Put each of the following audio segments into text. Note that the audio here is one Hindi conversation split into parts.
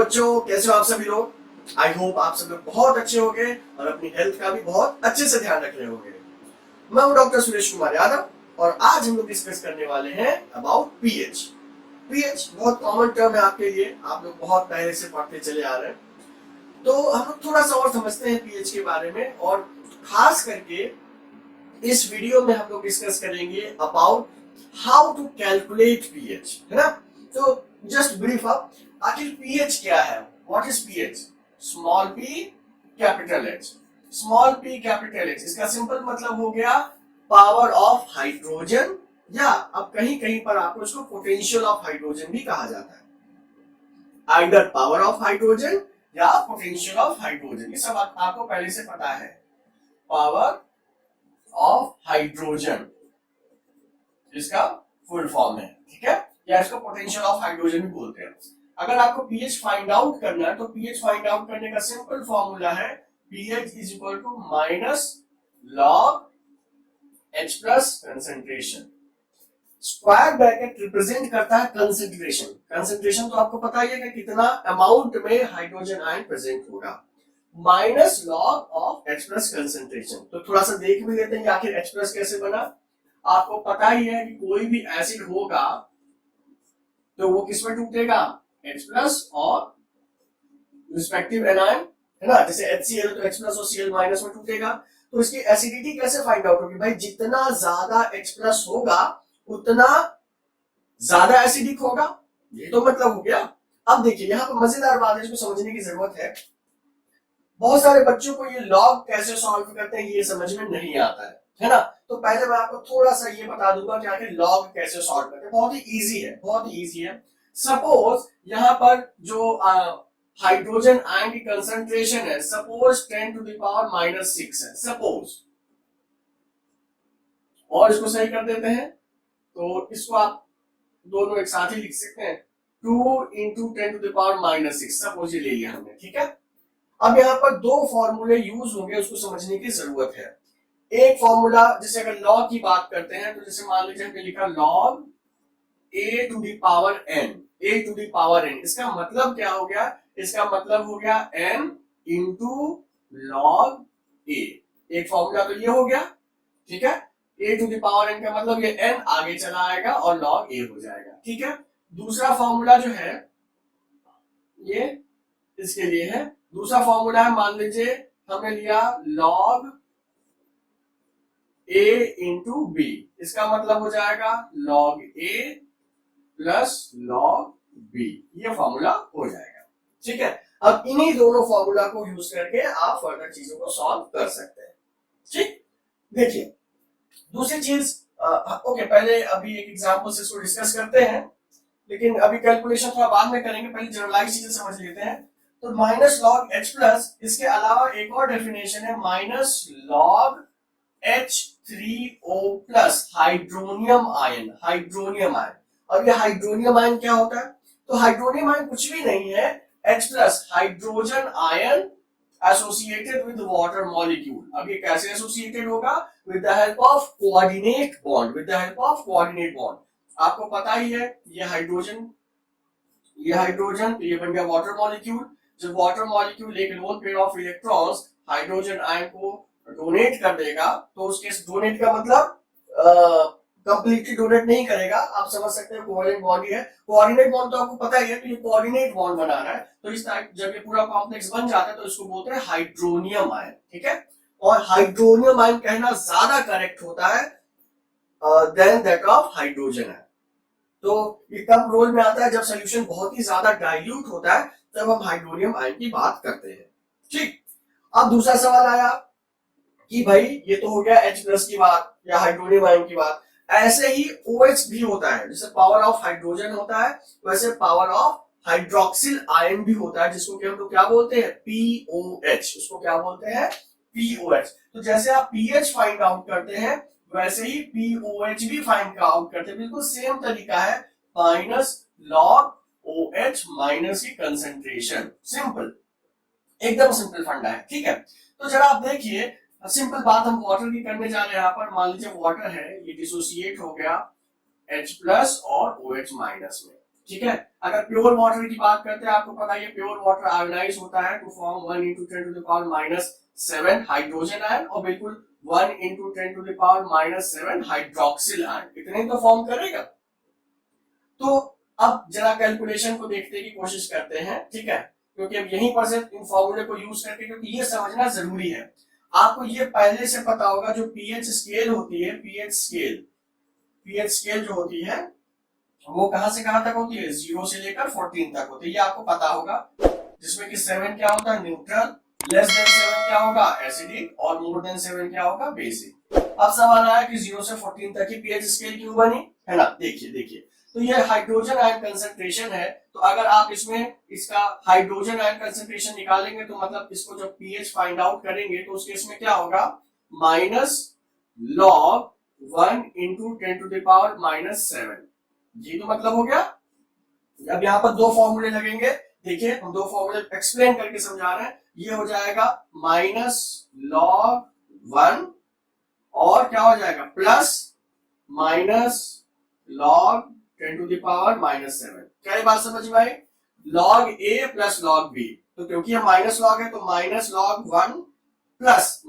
बच्चों, कैसे हो आप सभी लोग। आई होप आप सब लोग बहुत अच्छे होंगे और अपनी हेल्थ का भी बहुत अच्छे से ध्यान रख रहे होंगे। मैं हूं डॉक्टर सुरेश कुमार यादव और आज हम लोग डिस्कस करने वाले हैं अबाउट पीएच। पीएच बहुत कॉमन टर्म है आपके लिए, आप लोग बहुत पहले से पढ़ते चले आ रहे हैं। तो हम लोग थोड़ा सा और समझते हैं पीएच के बारे में, और खास करके इस वीडियो में हम लोग डिस्कस करेंगे about how to calculate pH, है ना। तो जस्ट ब्रीफ अप, आखिर पीएच क्या है, what is pH. Small P capital H, small P capital H, इसका सिंपल मतलब हो गया पावर ऑफ हाइड्रोजन, या अब कहीं कहीं पर आपको इसको पोटेंशियल ऑफ हाइड्रोजन भी कहा जाता है। आइदर पावर ऑफ हाइड्रोजन या पोटेंशियल ऑफ हाइड्रोजन, ये सब आपको पहले से पता है। पावर ऑफ हाइड्रोजन इसका फुल फॉर्म है, ठीक है, या इसको पोटेंशियल ऑफ हाइड्रोजन भी बोलते हैं। अगर आपको पीएच फाइंड आउट करना है तो पीएच फाइंड आउट करने का सिंपल फॉर्मूला है pH is equal to minus log H plus concentration. Square bracket represent करता है कंसेंट्रेशन। कंसेंट्रेशन तो आपको पता ही है कि कितना अमाउंट में हाइड्रोजन आयन प्रेजेंट होगा, minus log of H plus concentration. तो थोड़ा सा देख भी लेते हैं कि आखिर एच प्लस कैसे बना। आपको पता ही है कि कोई भी एसिड होगा तो वो किस में टूटेगा, H प्लस और रिस्पेक्टिव एनायन, है ना। जैसे HCl तो H प्लस और Cl माइनस में टूटेगा। तो इसकी एसिडिटी कैसे फाइंड आउट होगी भाई, जितना ज्यादा H प्लस होगा उतना ज्यादा एसिडिक होगा, ये तो मतलब हो गया। अब देखिए यहाँ पर मजेदार बात है, इसको समझने की जरूरत है। बहुत सारे बच्चों को ये लॉग कैसे सॉल्व करते हैं ये समझ में नहीं आता है ना। तो पहले मैं आपको थोड़ा सा ये बता दूंगा कि आखिर लॉग कैसे सॉल्व करते हैं। बहुत ही इजी है, बहुत ही इजी है। सपोज यहाँ पर जो हाइड्रोजन आयन की कंसंट्रेशन है, suppose 10 to the power minus 6 है, सपोज, और इसको सही कर देते हैं तो इसको आप दोनों एक साथ ही लिख सकते हैं, 2 into 10 to the power minus 6, suppose ये ले लिया हमने, ठीक है। अब यहाँ पर दो फॉर्मूले यूज होंगे, उसको समझने की जरूरत है। एक फॉर्मूला, जैसे अगर लॉग की बात करते हैं तो जैसे मान लीजिए हमने लिखा log a to the power n, a to the power n, इसका मतलब क्या हो गया, इसका मतलब हो गया n इंटू लॉग a। एक फॉर्मूला तो ये हो गया, ठीक है। a to the power n का मतलब ये n आगे चला आएगा और लॉग a हो जाएगा, ठीक है। दूसरा फॉर्मूला जो है ये इसके लिए है, दूसरा फॉर्मूला है, मान लीजिए हमने लिया लॉग a इंटू बी, इसका मतलब हो जाएगा log a plus log b, ये फॉर्मूला हो जाएगा, ठीक है। अब इन्हीं दोनों फॉर्मूला को यूज करके आप फर्दर चीजों को सॉल्व कर सकते हैं, ठीक। देखिए दूसरी चीज, ओके, पहले अभी एक एग्जांपल से इसको डिस्कस करते हैं, लेकिन अभी कैलकुलेशन थोड़ा बाद में करेंगे, पहले जनरलाइज चीजें समझ लेते हैं। तो माइनस लॉग एच प्लस, इसके अलावा एक और डेफिनेशन है minus log H3O plus hydronium ion, hydronium ion. अब ये हाइड्रोनियम आयन क्या होता है, तो हाइड्रोनियम आयन कुछ भी नहीं है, H plus hydrogen ion associated with water molecule. अब ये कैसे एसोसिएटेड होगा, with the help of coordinate bond, with the help of coordinate bond. आपको पता ही है ये हाइड्रोजन, तो ये बन गया वाटर मॉलिक्यूल। जब वाटर मॉलिक्यूल एक lone pair of electrons hydrogen ion को डोनेट कर देगा, तो उसके डोनेट का मतलब कंप्लीटली डोनेट नहीं करेगा, आप समझ सकते हैं कोवैलेंट बॉन्ड ही है। कोऑर्डिनेट बॉन्ड तो आपको पता ही है, तो ये कोऑर्डिनेट बॉन्ड बना रहा है, तो इस टाइप जब ये पूरा कॉम्प्लेक्स बन जाता है तो इसको बोलते हैं हाइड्रोनियम आयन, ठीक है। और हाइड्रोनियम आयन कहना ज्यादा करेक्ट होता है than that of hydrogen ion. तो ये कब रोल में आता है, जब सोल्यूशन बहुत ही ज्यादा डाइल्यूट होता है, तब हम हाइड्रोनियम आयन की बात करते हैं, ठीक। अब दूसरा सवाल आया कि भाई ये तो हो गया H प्लस की बात या हाइड्रोनियम आयन की बात, ऐसे ही OH भी होता है। जैसे पावर ऑफ हाइड्रोजन होता है, वैसे पावर ऑफ हाइड्रोक्सिल आयन भी होता है, जिसको कि हम लोग क्या बोलते हैं, POH, उसको क्या बोलते हैं, POH। तो जैसे आप pH फाइंड आउट करते हैं वैसे ही POH भी फाइंड आउट करते हैं, बिल्कुल सेम तरीका है, माइनस लॉग OH माइनस की कंसेंट्रेशन, सिंपल, एकदम सिंपल फंडा है, ठीक है। तो जरा आप देखिए, सिंपल बात हम वाटर की करने जा रहे हैं। यहाँ पर मान लीजिए वाटर है, ये डिसोसिएट हो गया H प्लस और OH माइनस में, ठीक है। अगर प्योर वाटर की बात करते हैं, आपको पता है प्योर वाटर आयोनाइज होता है to form 1 into 10 to the power -7 hydrogen ion और बिल्कुल 1 into 10 to the power -7 hydroxyl ion, इतने तो फॉर्म करेगा। तो अब जरा कैलकुलेशन को देखने की कोशिश करते हैं, ठीक है, क्योंकि अब यहीं पर से इन फॉर्मूले को यूज करके, क्योंकि ये समझना जरूरी है। आपको ये पहले से पता होगा जो पीएच स्केल होती है, पीएच स्केल जो होती है वो कहां से कहां तक होती है, 0 से लेकर 14 तक होती है, ये आपको पता होगा। जिसमें कि 7 क्या होता है, न्यूट्रल, लेस देन 7 क्या होगा, एसिडिक, और मोर देन 7 क्या होगा, बेसिक। अब सवाल आया कि 0 से 14 तक की पीएच स्केल क्यों बनी, है ना। देखिए तो ये हाइड्रोजन आयन कंसंट्रेशन है, तो अगर आप इसमें इसका हाइड्रोजन आयन कंसंट्रेशन निकालेंगे तो मतलब इसको जब पीएच फाइंड आउट करेंगे तो उसके इसमें क्या होगा, -log 1 into 10 to the power -7, ये तो मतलब हो गया। अब यहाँ पर दो फॉर्मूले लगेंगे, देखिए हम दो फॉर्मूले एक्सप्लेन करके समझा रहे हैं। ये हो जाएगा -log 1 और क्या हो जाएगा +-log 10 to the power -7। क्या ये बात समझ में आई, log a plus log b, तो क्योंकि ये माइनस लॉग है तो -log 1 plus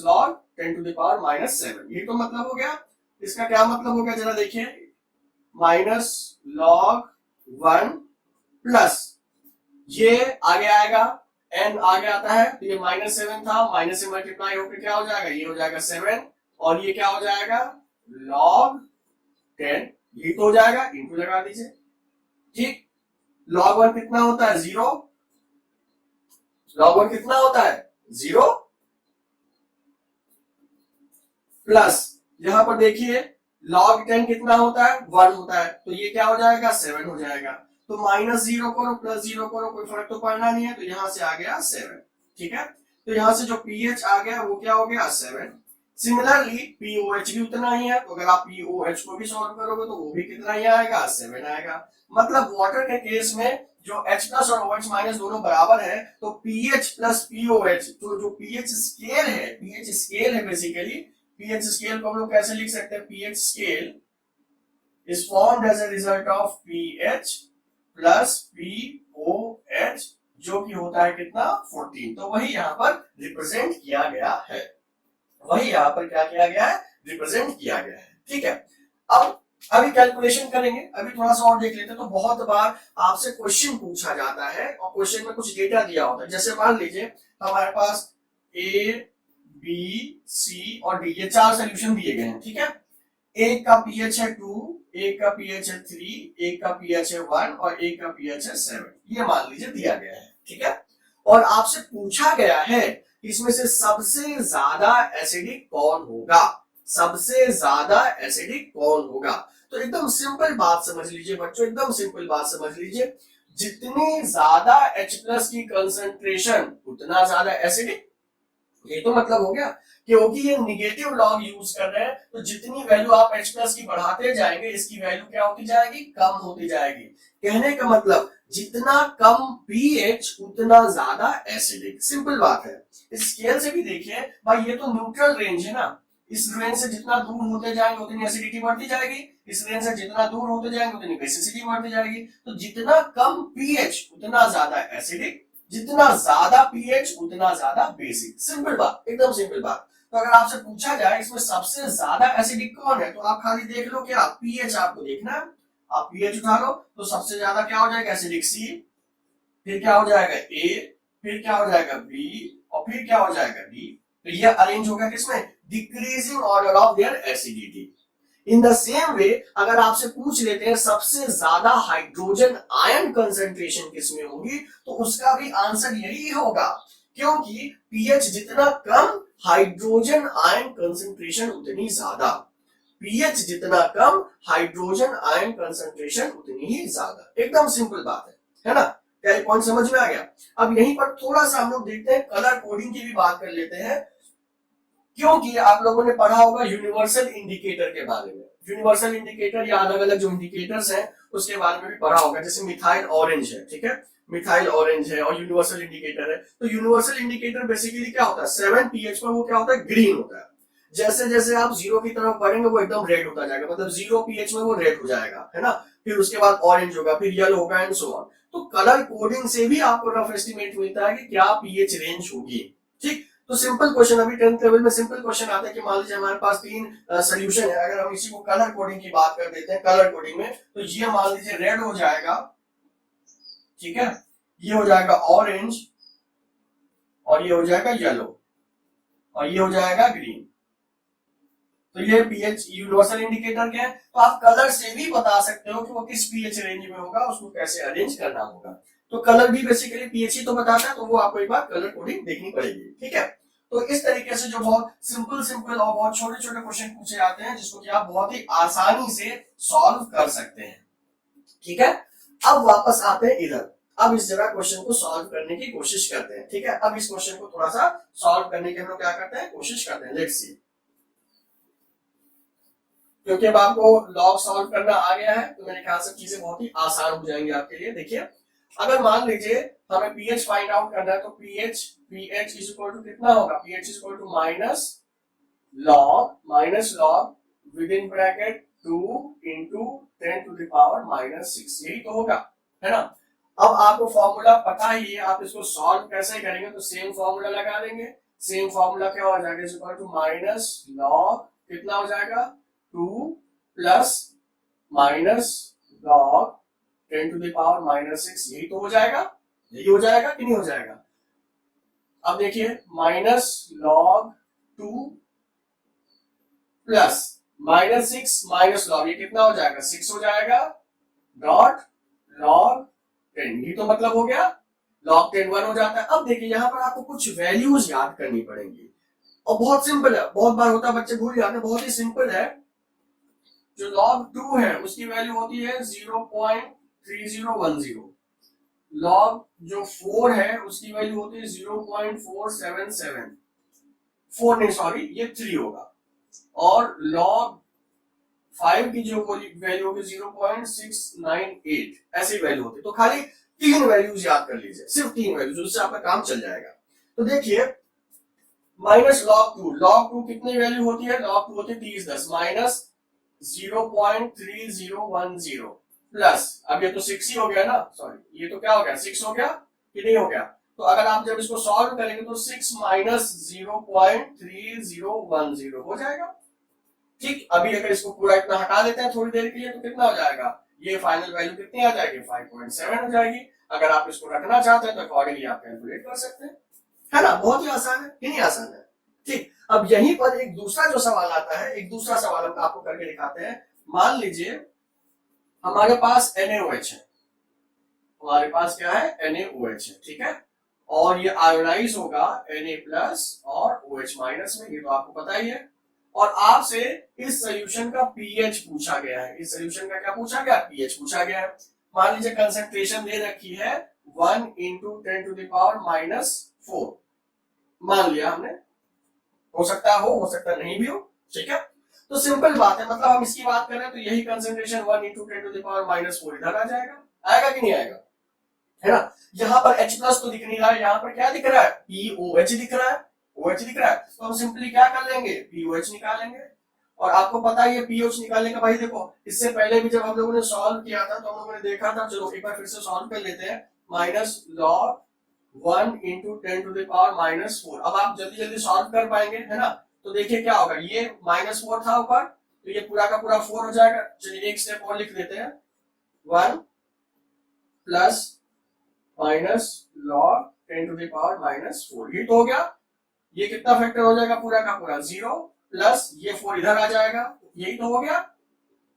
-log 10 to the power -7, ये तो मतलब हो गया। इसका क्या मतलब हो गया, जरा देखिए, -log 1 प्लस ये आगे आएगा, n आगे आता है तो ये -7 था, माइनस से मल्टीप्लाई होकर क्या हो जाएगा, ये हो जाएगा 7, और ये क्या हो जाएगा log 10, ये तो हो जाएगा, इंटू लगा दीजिए, ठीक। log 1 कितना होता है, 0, log 1 कितना होता है 0, प्लस यहां पर देखिए log 10 कितना होता है, 1 होता है, तो ये क्या हो जाएगा 7 हो जाएगा। तो -0 करो +0 करो, कोई फर्क तो पड़ना नहीं है, तो यहां से आ गया 7, ठीक है। तो यहां से जो पीएच आ गया वो क्या हो गया 7। सिमिलरली पीओएच भी उतना ही है, तो अगर आप पीओएच को भी सॉल्व करोगे तो वो भी कितना ही आएगा, 7 आएगा। मतलब वाटर के केस में जो H+ और OH- दोनों बराबर है, तो पीएच प्लस पीओएच, तो जो पीएच स्केल है बेसिकली, पीएच स्केल को हम लोग कैसे लिख सकते हैं, pH scale is formed as a result of pH plus pOH, जो कि होता है कितना 14, तो वही यहाँ पर रिप्रेजेंट किया गया है, वही यहाँ पर क्या किया गया है, रिप्रेजेंट किया गया है, ठीक है। अब अभी कैलकुलेशन करेंगे, अभी थोड़ा सा और देख लेते हैं। तो बहुत बार आपसे क्वेश्चन पूछा जाता है और क्वेश्चन में कुछ डेटा दिया होता है, जैसे मान लीजिए हमारे पास ए बी सी और डी, ये 4 सोल्यूशन दिए गए हैं, ठीक है। एक का पीएच है 2, एक का पीएच है 3, एक का पीएच है 1 और एक का पीएच है 7, ये मान लीजिए दिया गया है, ठीक है। और आपसे पूछा गया है इसमें से सबसे ज्यादा एसिडिक कौन होगा, सबसे ज्यादा एसिडिक कौन होगा। तो एकदम सिंपल बात समझ लीजिए बच्चों, एकदम सिंपल बात समझ लीजिए, जितनी ज्यादा H+ की कंसंट्रेशन उतना ज्यादा एसिडिक, ये तो मतलब हो गया। क्योंकि ये निगेटिव लॉग यूज कर रहे हैं, तो जितनी वैल्यू आप H+ की बढ़ाते जाएंगे इसकी वैल्यू क्या होती जाएगी, कम होती जाएगी। कहने का मतलब जितना कम पीएच उतना ज्यादा एसिडिक, सिंपल बात है। इस स्केल से भी देखिए भाई, ये तो न्यूट्रल रेंज है ना, इस रेंज से जितना दूर होते जाएंगे उतनी एसिडिटी बढ़ती जाएगी, इस रेंज से जितना दूर होते जाएंगे उतनी बेसिसिटी बढ़ती जाएगी। तो जितना कम पीएच उतना ज्यादा एसिडिक, जितना ज्यादा पीएच उतना ज्यादा बेसिक, सिंपल बात, एकदम सिंपल बात। तो अगर आपसे पूछा जाए इसमें सबसे ज्यादा एसिडिक कौन है, तो आप खाली देख लो क्या पीएच आपको देखना है, आप पीएच उठा लो तो सबसे ज्यादा क्या हो जाएगा एसिडिक सी, फिर क्या हो जाएगा ए, फिर क्या हो जाएगा बी और फिर क्या हो जाएगा डी। तो ये अरेंज हो गया किसमें, decreasing order of their acidity. In the same way अगर आपसे पूछ लेते हैं सबसे ज्यादा हाइड्रोजन आयन कंसंट्रेशन किसमें होगी, तो उसका भी आंसर यही होगा, क्योंकि पीएच जितना कम हाइड्रोजन आयन कंसंट्रेशन उतनी ज्यादा, पीएच जितना कम हाइड्रोजन आयन कंसंट्रेशन उतनी ही ज्यादा, एकदम सिंपल बात है ना। क्या ये पॉइंट समझ में आ गया। अब यहीं पर थोड़ा सा हम लोग देखते हैं, कलर कोडिंग की भी बात कर लेते हैं, क्योंकि आप लोगों ने पढ़ा होगा यूनिवर्सल इंडिकेटर के बारे में, यूनिवर्सल इंडिकेटर या अलग अलग जो इंडिकेटर्स हैं उसके बारे में भी पढ़ा होगा, जैसे मिथाइल ऑरेंज है, ठीक है, मिथाइल ऑरेंज है और यूनिवर्सल इंडिकेटर है। तो यूनिवर्सल इंडिकेटर बेसिकली क्या होता है, 7 पीएच पर वो क्या होता है, ग्रीन होता है। जैसे जैसे आप जीरो की तरफ बढ़ेंगे वो एकदम रेड होता जाएगा, मतलब जीरो पीएच में वो रेड हो जाएगा, है ना। फिर उसके बाद ऑरेंज होगा, फिर येलो होगा एंड सो ऑन। तो कलर कोडिंग से भी आपको रफ एस्टिमेट मिलता है कि क्या पीएच रेंज होगी। ठीक, तो सिंपल क्वेश्चन, अभी 10th लेवल में सिंपल क्वेश्चन आता है कि मान लीजिए हमारे पास 3 सोल्यूशन है, अगर हम इसी को कलर कोडिंग की बात कर देते हैं, कलर कोडिंग में तो ये मान लीजिए रेड हो जाएगा, ठीक है, ये हो जाएगा ऑरेंज, और ये हो जाएगा येलो, और ये हो जाएगा ग्रीन। तो ये पीएच यूनिवर्सल इंडिकेटर क्या है, तो आप कलर से भी बता सकते हो कि वो किस पीएच रेंज में होगा, उसको कैसे अरेंज करना होगा। तो कलर भी बेसिकली पीएच ही तो बताता है, तो वो आपको एक बार कलर कोडिंग देखनी पड़ेगी, ठीक है। तो इस तरीके से जो बहुत सिंपल सिंपल और बहुत छोटे छोटे क्वेश्चन पूछे जाते हैं, जिसको कि आप बहुत ही आसानी से सॉल्व कर सकते हैं, ठीक है। अब वापस आते हैं इधर, अब इस जगह क्वेश्चन को सॉल्व करने की कोशिश करते हैं, ठीक है। अब इस क्वेश्चन को थोड़ा सा सॉल्व करने की हम लोग क्या करते हैं, कोशिश करते हैं, लेट्स सी। क्योंकि अब आपको लॉग सॉल्व करना आ गया है, तो मेरे ख्याल से चीजें बहुत ही आसान हो जाएंगी आपके लिए। देखिए, अगर मान लीजिए हमें पीएच फाइंड आउट करना है, तो पीएच इज इक्वल टू कितना होगा, pH is equal to minus log with in bracket 2 into 10 to the power -6, यही तो होगा, है ना। अब आपको फॉर्मूला पता ही है, आप इसको सॉल्व कैसे करेंगे, तो सेम फॉर्मूला लगा देंगे। सेम फॉर्मूला क्या हो जाएगा, is equal to minus log कितना हो जाएगा 2 plus minus log 10 to the power -6, यही तो हो जाएगा, यही हो जाएगा कि नहीं हो जाएगा। अब देखिए, minus log 2 plus -6 minus log, ये कितना हो जाएगा 6 हो जाएगा, डॉट लॉग 10, ये तो मतलब हो गया लॉग 10 1 हो जाता है। अब देखिए यहाँ पर आपको कुछ वैल्यूज याद करनी पड़ेंगी, और बहुत सिंपल है, बहुत बार होता है बच्चे भूल जाते हैं, बहुत ही सिंपल है। जो log 2 है उसकी वैल्यू होती है 0.3010, log जो 4 है उसकी वैल्यू होती है 0.477, 4 नहीं सॉरी ये 3 होगा, और log 5 की जो वैल्यू होगी 0.698, ऐसी वैल्यू होती है। तो खाली 3 वैल्यूज याद कर लीजिए, सिर्फ 3 वैल्यूज, उससे आपका काम चल जाएगा। तो देखिए, माइनस log 2 कितनी वैल्यू होती है, log 2 होती है 3010 माइनस 0.3010 प्लस, अब ये तो 6 ही हो गया ना, सॉरी ये तो क्या हो गया 6 हो गया कि नहीं हो गया। तो अगर आप जब इसको सॉल्व करेंगे तो 6 माइनस 0.3010 हो जाएगा। ठीक, अभी अगर इसको पूरा इतना हटा देते हैं थोड़ी देर के लिए, तो कितना हो जाएगा, ये फाइनल वैल्यू कितनी आ जाएगी 5.7 हो जाएगी। अगर आप इसको रखना चाहते हैं तो अकॉर्डिंगली आप कैलकुलेट कर सकते हैं, है ना, बहुत ही आसान है कि नहीं आसान है। ठीक, अब यहीं पर एक दूसरा जो सवाल आता है, एक दूसरा सवाल हम आपको करके दिखाते हैं। मान लीजिए हमारे पास NaOH है, हमारे पास क्या है NaOH है, ठीक है, और ये आयोनाइज होगा Na प्लस और OH माइनस में, ये तो आपको पता ही है। और आपसे इस सोल्यूशन का पीएच पूछा गया है, इस सोल्यूशन का क्या पूछा गया, पीएच पूछा गया है। मान लीजिए कंसंट्रेशन दे रखी है 1 इंटू 10 टू द पावर -4, मान लिया हमने, हो सकता नहीं भी हो, ठीक है। तो सिंपल बात है, मतलब हम इसकी बात कर रहे हैं तो यही concentration 1 into 10 to the power -4 इधर आ जाएगा, आएगा कि नहीं आएगा, है ना। यहाँ पर H प्लस तो दिख नहीं रहा है, यहाँ पर क्या दिख रहा है, POH दिख रहा है, OH दिख रहा है, तो हम सिंपली क्या कर लेंगे, POH निकालेंगे। और आपको पता है ये POH निकालने का, भाई देखो इससे पहले भी जब हम लोगों ने सॉल्व किया था तो हम लोगों ने देखा था, चलो एक बार फिर से सॉल्व कर लेते हैं, minus log 1 into 10 to the power -4। अब आप जल्दी जल्दी सॉल्व कर पाएंगे, है ना। तो देखिए क्या होगा, ये -4 था ऊपर, तो ये पूरा का पूरा 4 हो जाएगा। चलिए एक स्टेप और लिख देते हैं, 1 plus minus log 10 to the power -4, ये तो हो गया। ये कितना फैक्टर हो जाएगा, पूरा का पूरा 0 प्लस ये 4 इधर आ जाएगा, यही तो हो गया,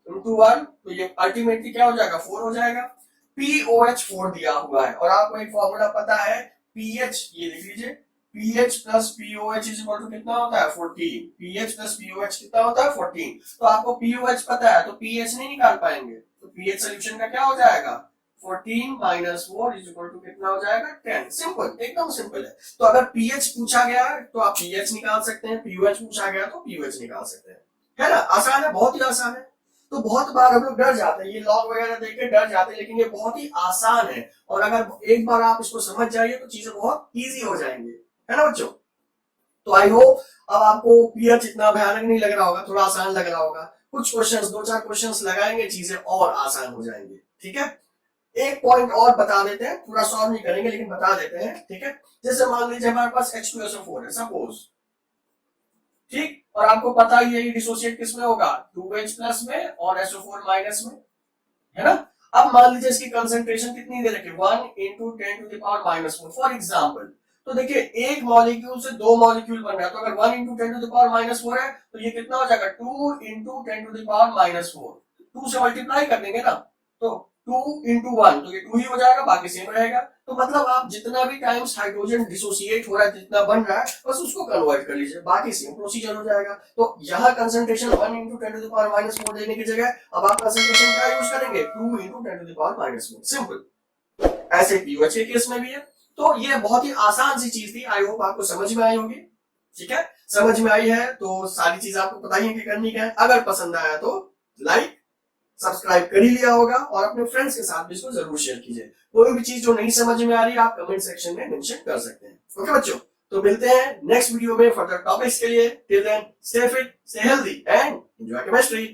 इंटू 1, तो ये अल्टीमेटली क्या हो जाएगा 4 हो जाएगा। POH 4 दिया हुआ है, और आपको एक फॉर्मूला पता है pH, ये लिख लीजिए, pH plus POH is equal to कितना होता है 14, pH प्लस POH कितना होता है 14। तो आपको POH पता है तो pH नहीं निकाल पाएंगे, तो pH सोल्यूशन का क्या हो जाएगा 14 माइनस 4 इज इक्वल टू कितना हो जाएगा 10, सिंपल, एकदम सिंपल है। तो अगर pH पूछा गया है तो आप pH निकाल सकते हैं, POH पूछा गया तो POH निकाल सकते हैं, है ना, आसान है, बहुत ही आसान है। तो बहुत बार हम लोग डर जाते हैं, ये लॉग वगैरह देख के डर जाते हैं, लेकिन ये बहुत ही आसान है, और अगर एक बार आप इसको समझ जाइए तो चीजें बहुत इजी हो जाएंगी, है ना बच्चों। तो आई होप अब आपको पीएच इतना भयानक नहीं लग रहा होगा, थोड़ा आसान लग रहा होगा। कुछ क्वेश्चंस, 2-4 क्वेश्चंस लगाएंगे, चीजें और आसान हो जाएंगी। ठीक है, एक पॉइंट और बता देते हैं, पूरा सॉल्व नहीं करेंगे लेकिन बता देते हैं। ठीक है, जैसे मान लीजिए हमारे पास H2SO4 है सपोज, ठीक, और आपको पता ही है ये डिसोसिएट किस में होगा, 2H प्लस में और SO4 माइनस में, है ना। अब मान लीजिए इसकी कंसंट्रेशन कितनी दे रखी है, 1 इंटू 10⁻⁻⁴ फॉर एग्जाम्पल। तो देखिए एक मॉलिक्यूल से दो मॉलिक्यूल बन रहा है, तो अगर 1 इंटू 10⁻⁴ है तो ये कितना हो जाएगा, 2 इंटू 10⁻⁴, 2 से मल्टीप्लाई कर देंगे ना, तो 2 इंटू 1 तो ये 2 ही हो जाएगा, बाकी सेम रहेगा। तो मतलब आप जितना भी टाइम्स हाइड्रोजन डिसोसिएट हो रहा है, जितना बन रहा है, बस उसको कन्वर्ट कर लीजिए, बाकी सेम प्रोसीजर हो जाएगा। तो यहाँ कंसंट्रेशन 1 इंटू 10⁻⁻⁴ देने की जगह अब आप कंसंट्रेशन क्या यूज करेंगे, 2 इंटू 10⁻⁻⁴, सिंपल। ऐसे पीओएच के केस में भी है। तो ये बहुत ही आसान सी चीज थी, आई होप आपको समझ में आई होगी। ठीक है, समझ में आई है तो सारी चीज आपको पता ही है कि करनी क्या है। अगर पसंद आया तो लाइक सब्सक्राइब कर ही लिया होगा, और अपने फ्रेंड्स के साथ भी इसको जरूर शेयर कीजिए। कोई भी चीज जो नहीं समझ में आ रही है आप कमेंट सेक्शन में मेंशन कर सकते हैं। ओके बच्चों, तो मिलते हैं नेक्स्ट वीडियो में फर्दर टॉपिक्स के लिए। Till then stay fit, stay healthy and enjoy chemistry.